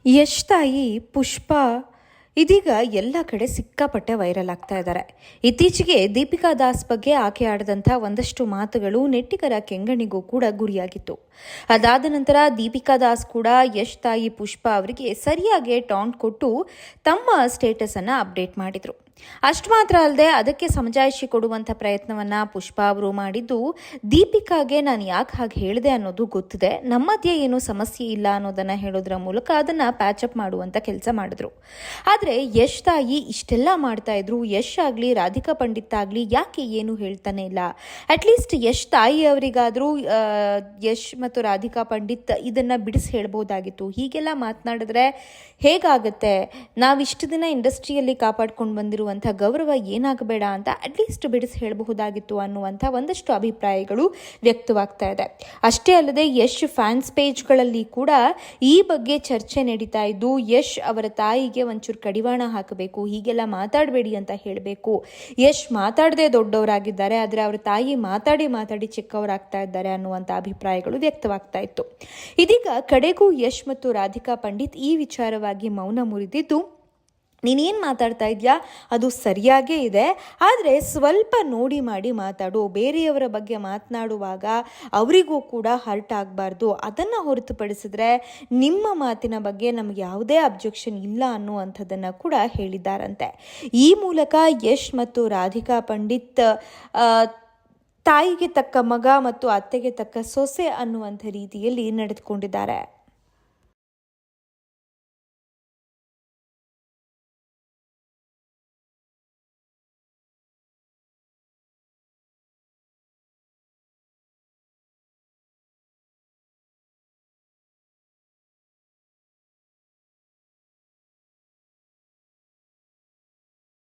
ಯಶ್ ತಾಯಿ ಪುಷ್ಪ ಇದೀಗ ಎಲ್ಲ ಕಡೆ ಸಿಕ್ಕಾಪಟ್ಟೆ ವೈರಲ್ ಆಗ್ತಾ ಇದ್ದಾರೆ. ಇತ್ತೀಚೆಗೆ ದೀಪಿಕಾ ದಾಸ್ ಬಗ್ಗೆ ಆಕೆ ಆಡಿದಂಥ ಒಂದಷ್ಟು ಮಾತುಗಳು ನೆಟ್ಟಿಗರ ಕೆಂಗಣಿಗೂ ಕೂಡ ಗುರಿಯಾಗಿತ್ತು. ಅದಾದ ನಂತರ ದೀಪಿಕಾ ದಾಸ್ ಕೂಡ ಯಶ್ ತಾಯಿ ಪುಷ್ಪ ಅವರಿಗೆ ಸರಿಯಾಗಿ ಟಾಂಟ್ ಕೊಟ್ಟು ತಮ್ಮ ಸ್ಟೇಟಸ್ ಅನ್ನ ಅಪ್ಡೇಟ್ ಮಾಡಿದ್ರು. ಅಷ್ಟು ಮಾತ್ರ ಅಲ್ಲದೆ ಅದಕ್ಕೆ ಸಮಜಾಯಿಷಿ ಕೊಡುವಂಥ ಪ್ರಯತ್ನವನ್ನ ಪುಷ್ಪ ಅವರು ಮಾಡಿದ್ದು, ದೀಪಿಕಾಗೆ ನಾನು ಯಾಕೆ ಹಾಗೆ ಹೇಳಿದೆ ಅನ್ನೋದು ಗೊತ್ತಿದೆ, ನಮ್ಮ ಮಧ್ಯೆ ಏನೂ ಸಮಸ್ಯೆ ಇಲ್ಲ ಅನ್ನೋದನ್ನ ಹೇಳೋದ್ರ ಮೂಲಕ ಅದನ್ನ ಪ್ಯಾಚಪ್ ಮಾಡುವಂಥ ಕೆಲಸ ಮಾಡಿದ್ರು. ಆದರೆ ಯಶ್ ತಾಯಿ ಇಷ್ಟೆಲ್ಲ ಮಾಡ್ತಾ ಇದ್ರು, ಯಶ್ ಆಗಲಿ ರಾಧಿಕಾ ಪಂಡಿತ್ ಆಗಲಿ ಯಾಕೆ ಏನು ಹೇಳ್ತಾನೆ ಇಲ್ಲ. ಅಟ್ಲೀಸ್ಟ್ ಯಶ್ ತಾಯಿ ಅವರಿಗಾದರೂ ಯಶ್ ಮತ್ತು ರಾಧಿಕಾ ಪಂಡಿತ್ ಇದನ್ನ ಬಿಡಿಸಿ ಹೇಳ್ಬೋದಾಗಿತ್ತು. ಹೀಗೆಲ್ಲ ಮಾತನಾಡಿದ್ರೆ ಹೇಗಾಗತ್ತೆ, ನಾವಿಷ್ಟು ದಿನ ಇಂಡಸ್ಟ್ರಿಯಲ್ಲಿ ಕಾಪಾಡ್ಕೊಂಡು ಬಂದಿರುವಂಥ ಗೌರವ ಏನಾಗಬೇಡ ಅಂತ ಅಟ್ಲೀಸ್ಟ್ ಬಿಡಿಸಿ ಹೇಳಬಹುದಾಗಿತ್ತು ಅನ್ನುವಂಥ ಒಂದಷ್ಟು ಅಭಿಪ್ರಾಯಗಳು ವ್ಯಕ್ತವಾಗ್ತಾ ಇದೆ. ಅಷ್ಟೇ ಅಲ್ಲದೆ ಯಶ್ ಫ್ಯಾನ್ಸ್ ಪೇಜ್ಗಳಲ್ಲಿ ಕೂಡ ಈ ಬಗ್ಗೆ ಚರ್ಚೆ ನಡೀತಾ ಇದ್ದು, ಯಶ್ ಅವರ ತಾಯಿಗೆ ಒಂಚೂರು ಕಡಿವಾಣ ಹಾಕಬೇಕು, ಹೀಗೆಲ್ಲ ಮಾತಾಡಬೇಡಿ ಅಂತ ಹೇಳಬೇಕು. ಯಶ್ ಮಾತಾಡದೆ ದೊಡ್ಡವರಾಗಿದ್ದಾರೆ, ಆದರೆ ಅವರ ತಾಯಿ ಮಾತಾಡಿ ಚಿಕ್ಕವರಾಗ್ತಾ ಇದ್ದಾರೆ ಅನ್ನುವಂಥ ಅಭಿಪ್ರಾಯಗಳು ವ್ಯಕ್ತವಾಗ್ತಾ ಇತ್ತು. ಇದೀಗ ಕಡೆಗೂ ಯಶ್ ಮತ್ತು ರಾಧಿಕಾ ಪಂಡಿತ್ ಈ ವಿಚಾರವಾಗಿ ಮೌನ ಮುರಿದಿದ್ದು, ನೀನೇನು ಮಾತಾಡ್ತಾ ಇದೆಯಾ ಅದು ಸರಿಯಾಗೇ ಇದೆ, ಆದರೆ ಸ್ವಲ್ಪ ನೋಡಿ ಮಾಡಿ ಮಾತಾಡು, ಬೇರೆಯವರ ಬಗ್ಗೆ ಮಾತನಾಡುವಾಗ ಅವರಿಗೂ ಕೂಡ ಹರ್ಟ್ ಆಗಬಾರ್ದು, ಅದನ್ನು ಹೊರತುಪಡಿಸಿದ್ರೆ ನಿಮ್ಮ ಮಾತಿನ ಬಗ್ಗೆ ನಮಗೆ ಯಾವುದೇ ಅಬ್ಜೆಕ್ಷನ್ ಇಲ್ಲ ಅನ್ನುವಂಥದ್ದನ್ನು ಕೂಡ ಹೇಳಿದ್ದಾರಂತೆ. ಈ ಮೂಲಕ ಯಶ್ ಮತ್ತು ರಾಧಿಕಾ ಪಂಡಿತ್ ತಾಯಿಗೆ ತಕ್ಕ ಮಗ ಮತ್ತು ಅತ್ತೆಗೆ ತಕ್ಕ ಸೊಸೆ ಅನ್ನುವಂಥ ರೀತಿಯಲ್ಲಿ ನಡೆದುಕೊಂಡಿದ್ದಾರೆ.